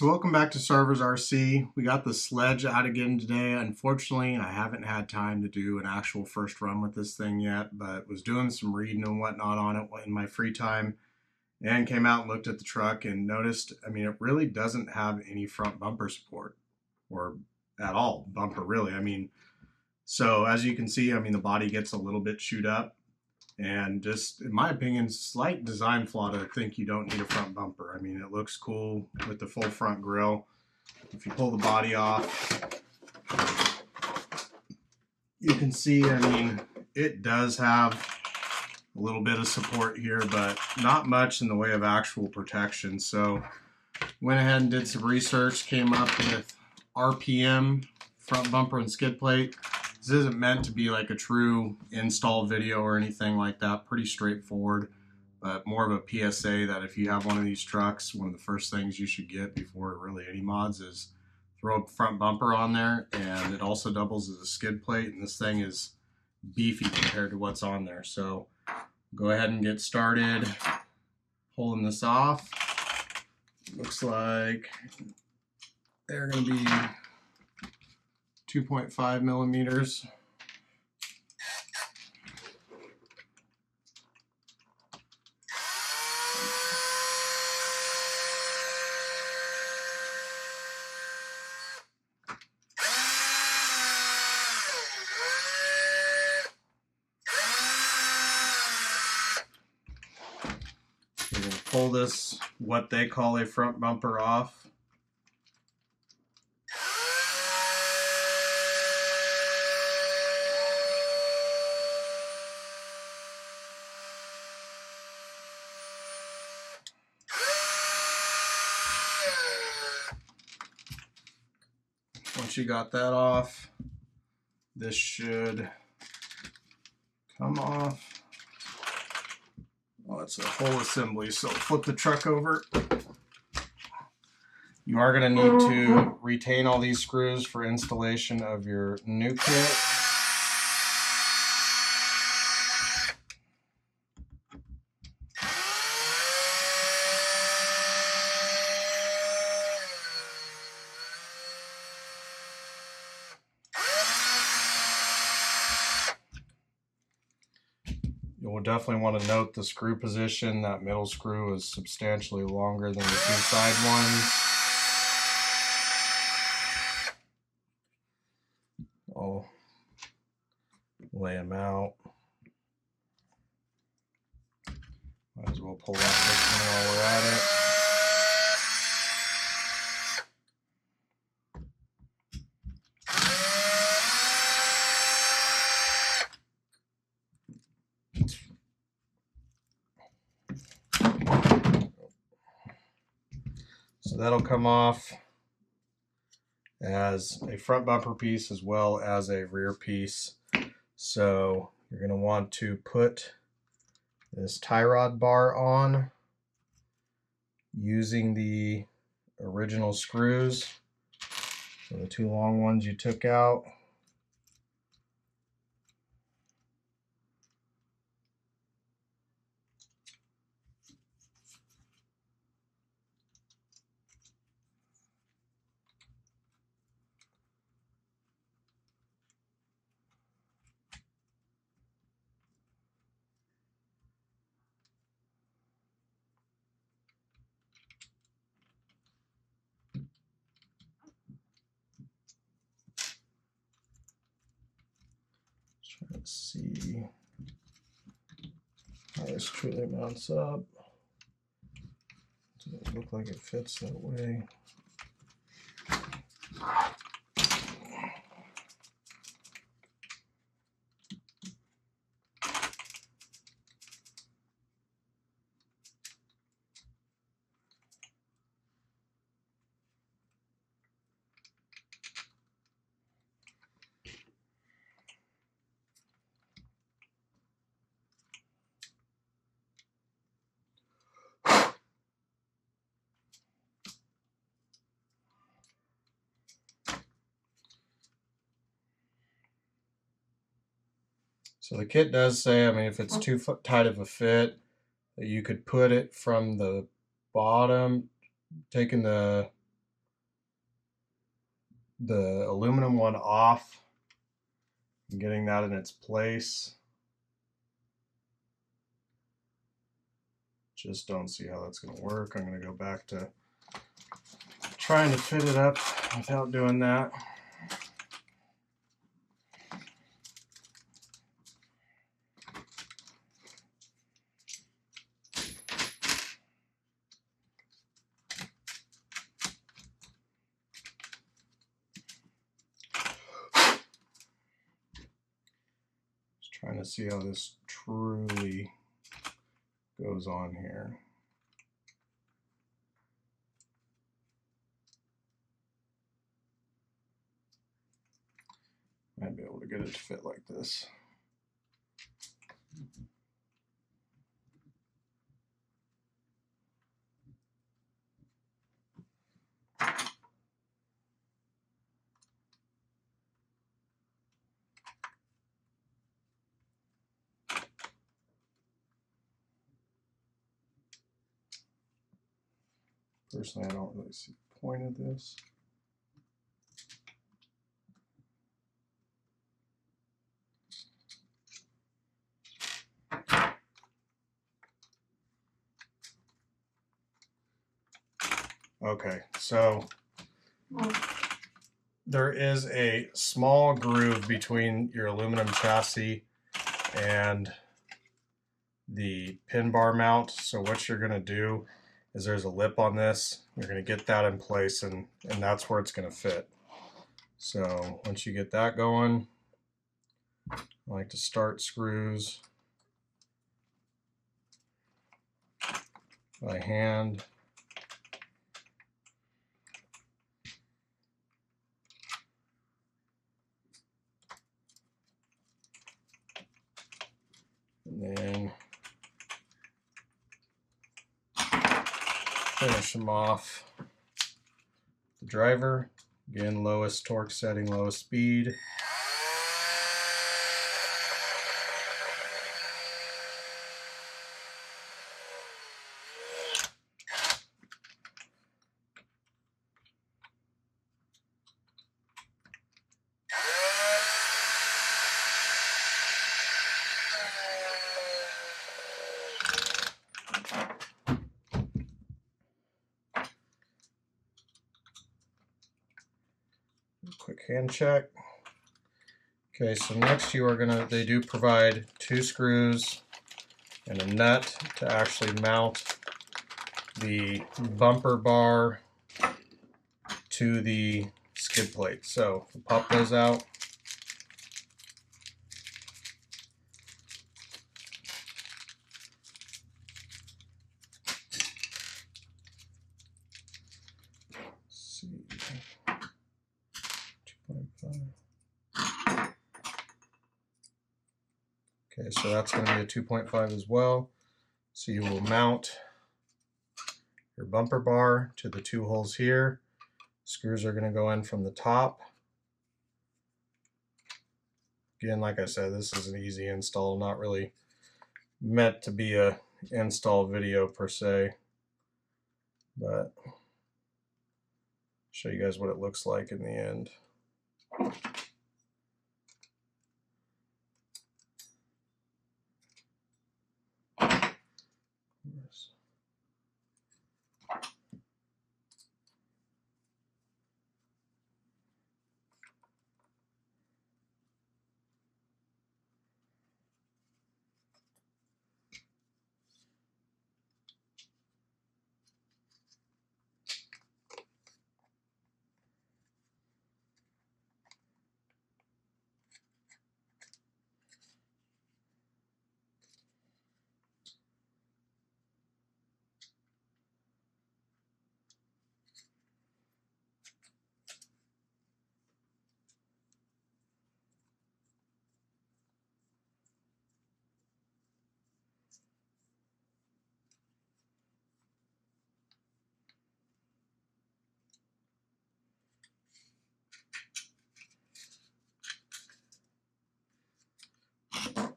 So welcome back to Servers RC. We got the Sledge out again today. Unfortunately, I haven't had time to do an actual first run with this thing yet, but was doing some reading and whatnot on it in my free time and came out and looked at the truck and noticed, it really doesn't have any front bumper support or at all bumper really. So as you can see, the body gets a little bit chewed up. And just, in my opinion, slight design flaw to think you don't need a front bumper. It looks cool with the full front grille. If you pull the body off, you can see, it does have a little bit of support here, but not much in the way of actual protection. So went ahead and did some research, came up with RPM, front bumper and skid plate. This isn't meant to be like a true install video or anything like that. Pretty straightforward, but more of a PSA that if you have one of these trucks, one of the first things you should get before really any mods is throw a front bumper on there, and it also doubles as a skid plate, and this thing is beefy compared to what's on there. So go ahead and get started pulling this off. Looks like they're going to be 2.5 millimeters. We're going to pull this, what they call a front bumper, off. Once you got that off, this should come off. Well, it's a whole assembly, so flip the truck over. You are going to need to retain all these screws for installation of your new kit. You'll definitely want to note the screw position. That middle screw is substantially longer than the two side ones. I'll lay them out. Might as well pull out this one while we're at it. So that'll come off as a front bumper piece as well as a rear piece. So you're going to want to put this tie rod bar on using the original screws. So the two long ones you took out. Let's see how this truly mounts up. Doesn't look like it fits that way. So the kit does say, if it's too tight of a fit, that you could put it from the bottom, taking the the aluminum one off and getting that in its place. Just don't see how that's going to work. I'm going to go back to trying to fit it up without doing that. Just trying to see how this truly goes on here. Might be able to get it to fit like this. Personally, I don't really see the point of this. Okay, so there is a small groove between your aluminum chassis and the pin bar mount. So what you're going to do is there's a lip on this. You're going to get that in place, and that's where it's going to fit. So once you get that going, I like to start screws by hand. And then finish them off. The driver, again, lowest torque setting, lowest speed. Quick hand check. Okay, so next you are gonna, they do provide 2 screws and a nut to actually mount the bumper bar to the skid plate. So we'll pop those out. Let's see. 2.5. Okay, so that's going to be a 2.5 as well. So you will mount your bumper bar to the 2 holes here. Screws are going to go in from the top. Again, like I said, this is an easy install, not really meant to be a install video per se, but show you guys what it looks like in the end.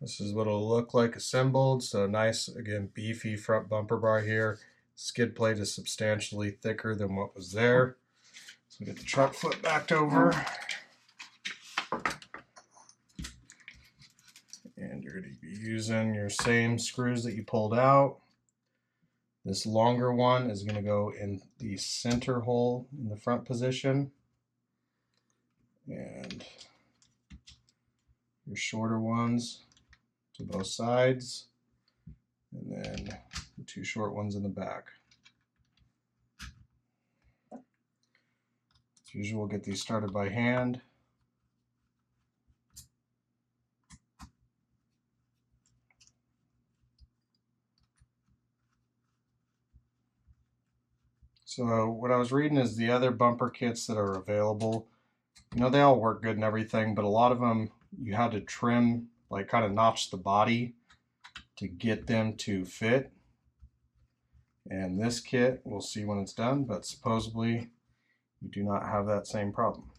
This is what it'll look like assembled. So nice, again, beefy front bumper bar here. Skid plate is substantially thicker than what was there. So get the truck foot backed over. And you're going to be using your same screws that you pulled out. This longer one is going to go in the center hole in the front position. And your shorter ones to both sides. And then the two short ones in the back. As usual, we'll get these started by hand. So what I was reading is the other bumper kits that are available, you know, they all work good and everything, but a lot of them you had to trim, like kind of notch the body to get them to fit. And this kit, we'll see when it's done, but supposedly you do not have that same problem.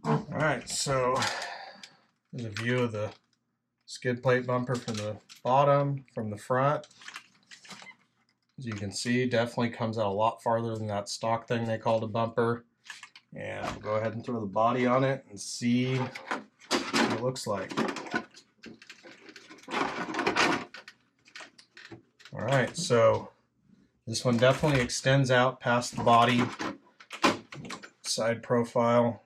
Alright, so there's a view of the skid plate bumper from the bottom, from the front. As you can see, definitely comes out a lot farther than that stock thing they called a bumper. And we'll go ahead and throw the body on it and see what it looks like. Alright, so this one definitely extends out past the body, side profile.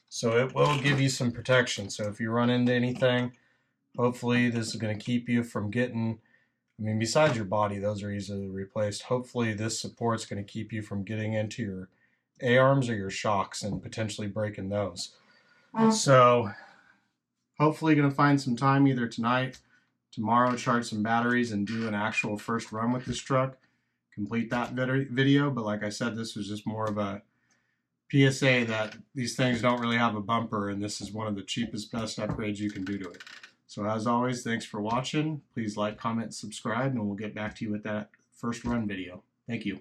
So it will give you some protection. So if you run into anything, hopefully this is going to keep you from getting, I mean, besides your body, those are easily replaced. Hopefully this support's going to keep you from getting into your A-arms or your shocks and potentially breaking those. So hopefully going to find some time either tonight, tomorrow, charge some batteries and do an actual first run with this truck. Complete that video. But like I said, this was just more of a PSA that these things don't really have a bumper, and this is one of the cheapest, best upgrades you can do to it. So as always, thanks for watching. Please like, comment, subscribe, and we'll get back to you with that first run video. Thank you.